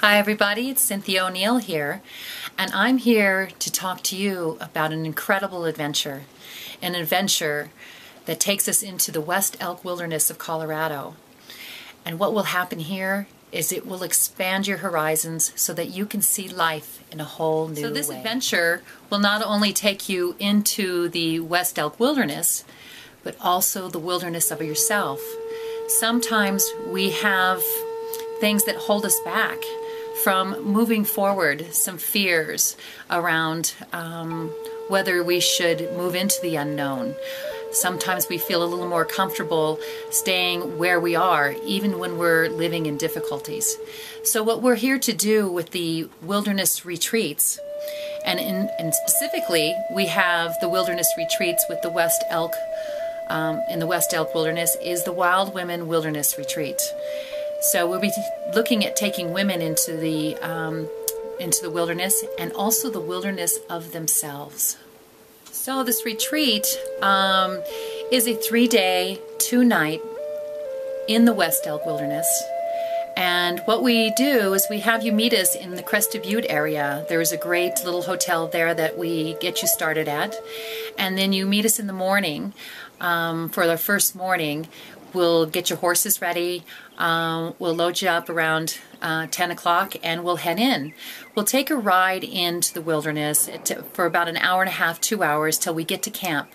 Hi everybody, it's Cynthia O'Neill here, and I'm here to talk to you about an incredible adventure. An adventure that takes us into the West Elk Wilderness of Colorado. And what will happen here is it will expand your horizons so that you can see life in a whole new way. So this adventure will not only take you into the West Elk Wilderness, but also the wilderness of yourself. Sometimes we have things that hold us back from moving forward, some fears around whether we should move into the unknown. Sometimes we feel a little more comfortable staying where we are, even when we're living in difficulties. So what we're here to do with the wilderness retreats, and specifically we have the wilderness retreats with the West Elk, in the West Elk Wilderness, is the Wild Women Wilderness Retreat. So we'll be looking at taking women into the wilderness, and also the wilderness of themselves. So this retreat is a 3-day, 2-night in the West Elk Wilderness. And what we do is we have you meet us in the Crested Butte area. There's a great little hotel there that we get you started at. And then you meet us in the morning for the first morning. We'll get your horses ready. We'll load you up around 10 o'clock and we'll head in. We'll take a ride into the wilderness for about an hour and a half, 2 hours, till we get to camp.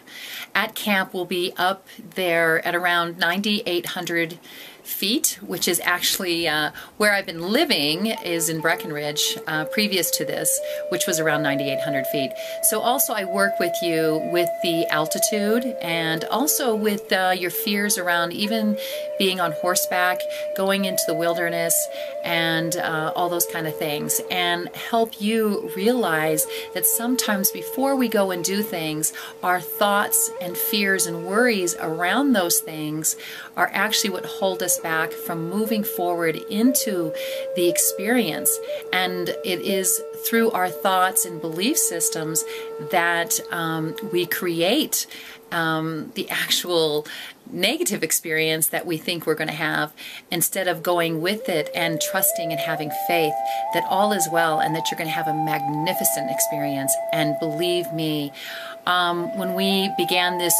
At camp, we'll be up there at around 9,800 feet, which is actually where I've been living, is in Breckenridge, previous to this, which was around 9,800 feet. So also I work with you with the altitude and also with your fears around even being on horseback, going into the wilderness, and all those kind of things, and help you realize that sometimes before we go and do things, our thoughts and fears and worries around those things are actually what hold us back from moving forward into the experience. And it is through our thoughts and belief systems that we create the actual negative experience that we think we're going to have, instead of going with it and trusting and having faith that all is well and that you're going to have a magnificent experience. And believe me, when we began this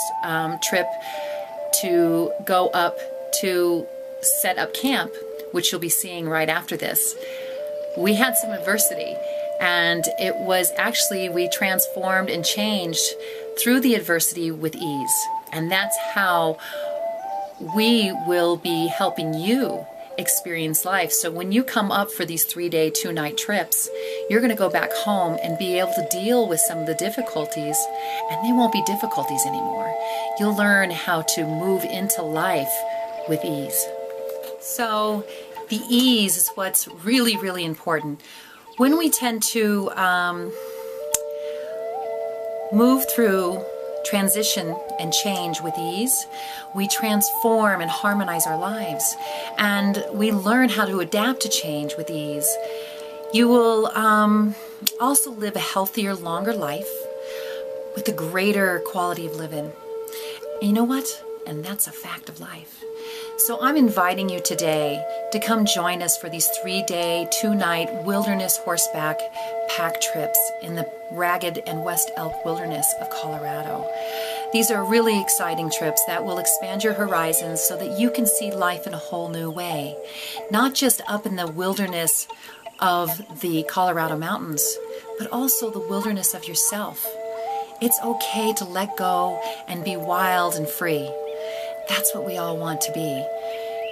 trip to go up to set up camp, which you'll be seeing right after this, we had some adversity, and it was actually, we transformed and changed through the adversity with ease. And that's how we will be helping you experience life. So when you come up for these 3-day, 2-night trips, you're going to go back home and be able to deal with some of the difficulties, and they won't be difficulties anymore. You'll learn how to move into life with ease. So the ease is what's really, really important. When we tend to move through transition and change with ease, we transform and harmonize our lives, and we learn how to adapt to change with ease. You will also live a healthier, longer life with a greater quality of living. And you know what? And that's a fact of life. So I'm inviting you today to come join us for these 3-day, 2-night wilderness horseback pack trips in the Ragged and West Elk Wilderness of Colorado. These are really exciting trips that will expand your horizons so that you can see life in a whole new way. Not just up in the wilderness of the Colorado mountains, but also the wilderness of yourself. It's okay to let go and be wild and free. That's what we all want to be,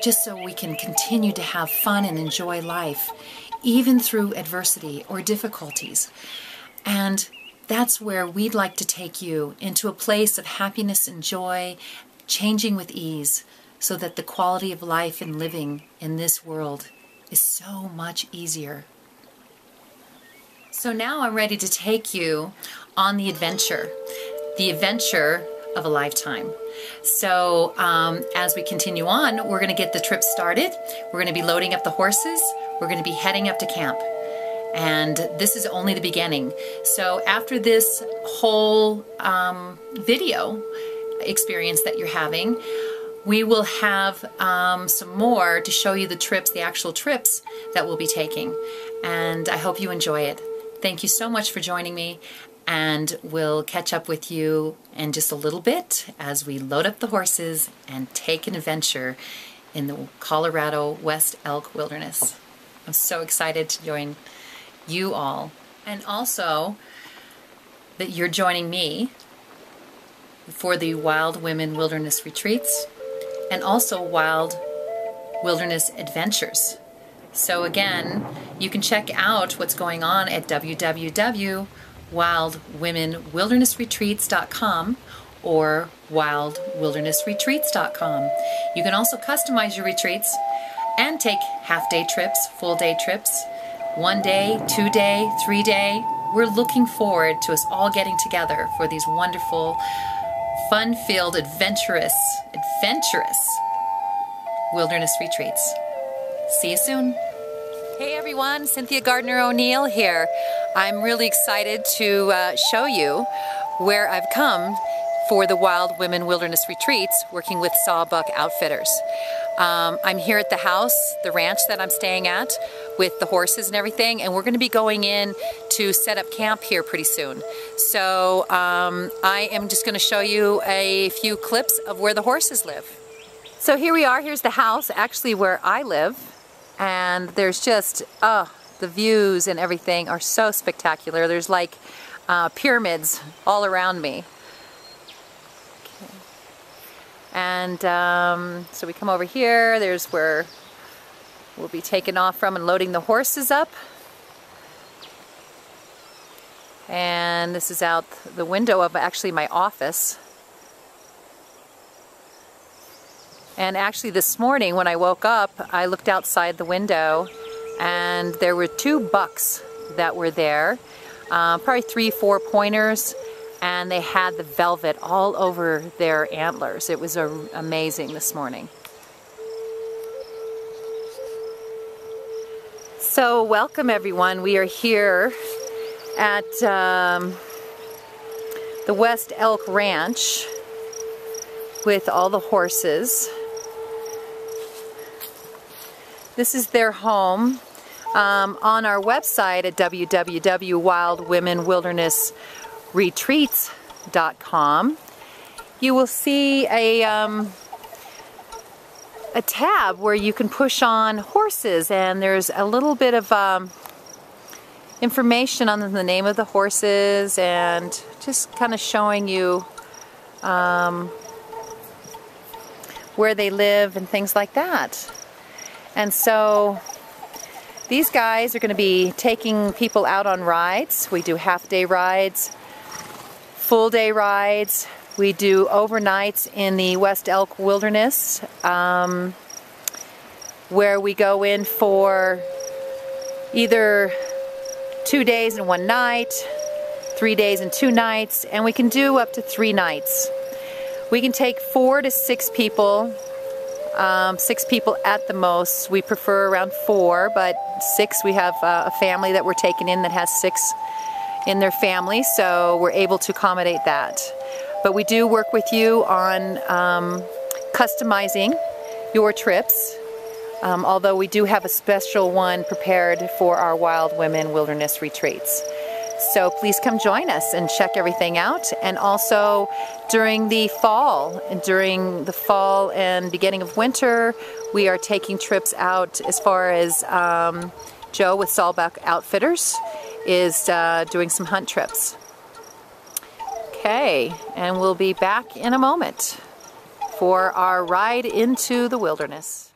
just so we can continue to have fun and enjoy life, even through adversity or difficulties. And that's where we'd like to take you, into a place of happiness and joy, changing with ease, so that the quality of life and living in this world is so much easier. So now I'm ready to take you on the adventure of a lifetime. So as we continue on, we're going to get the trip started. We're going to be loading up the horses. We're going to be heading up to camp. And this is only the beginning. So after this whole video experience that you're having, we will have some more to show you the trips, the actual trips that we'll be taking. And I hope you enjoy it. Thank you so much for joining me, and we'll catch up with you in just a little bit as we load up the horses and take an adventure in the Colorado West Elk Wilderness. I'm so excited to join you all, and also that you're joining me for the Wild Women Wilderness Retreats and also Wild Wilderness Adventures. So again, you can check out what's going on at www.wildwomenwildernessretreats.com or wildwildernessretreats.com. You can also customize your retreats and take half-day trips, full-day trips, 1 day, 2 day, 3 day. We're looking forward to us all getting together for these wonderful, fun-filled, adventurous wilderness retreats. See you soon. Hey everyone, Cynthia Gardner O'Neill here. I'm really excited to show you where I've come for the Wild Women Wilderness Retreats, working with Sawbuck Outfitters. I'm here at the house, the ranch that I'm staying at, with the horses and everything, and we're going to be going in to set up camp here pretty soon. So I am just going to show you a few clips of where the horses live. So here we are, here's the house, actually where I live, and there's just, the views and everything are so spectacular. There's like pyramids all around me. Okay. And so we come over here, there's where we'll be taking off from and loading the horses up. And this is out the window of actually my office. And actually this morning when I woke up, I looked outside the window and there were 2 bucks that were there, probably 3-4 pointers, and they had the velvet all over their antlers. It was amazing this morning. So welcome everyone. We are here at the West Elk Ranch with all the horses. This is their home. On our website at www.wildwomenwildernessretreats.com, you will see a tab where you can push on horses, and there's a little bit of information on the name of the horses and just kind of showing you where they live and things like that. And so these guys are going to be taking people out on rides. We do half-day rides, full-day rides. We do overnights in the West Elk Wilderness, where we go in for either 2 days and 1 night, 3 days and 2 nights, and we can do up to 3 nights. We can take 4 to 6 people. 6 people at the most. We prefer around 4, but 6, we have a family that we're taking in that has 6 in their family, so we're able to accommodate that. But we do work with you on customizing your trips, although we do have a special one prepared for our Wild Women Wilderness Retreats. So please come join us and check everything out. And also during the fall and beginning of winter, we are taking trips out as far as Joe with Sawbuck Outfitters is doing some hunt trips. Okay, and we'll be back in a moment for our ride into the wilderness.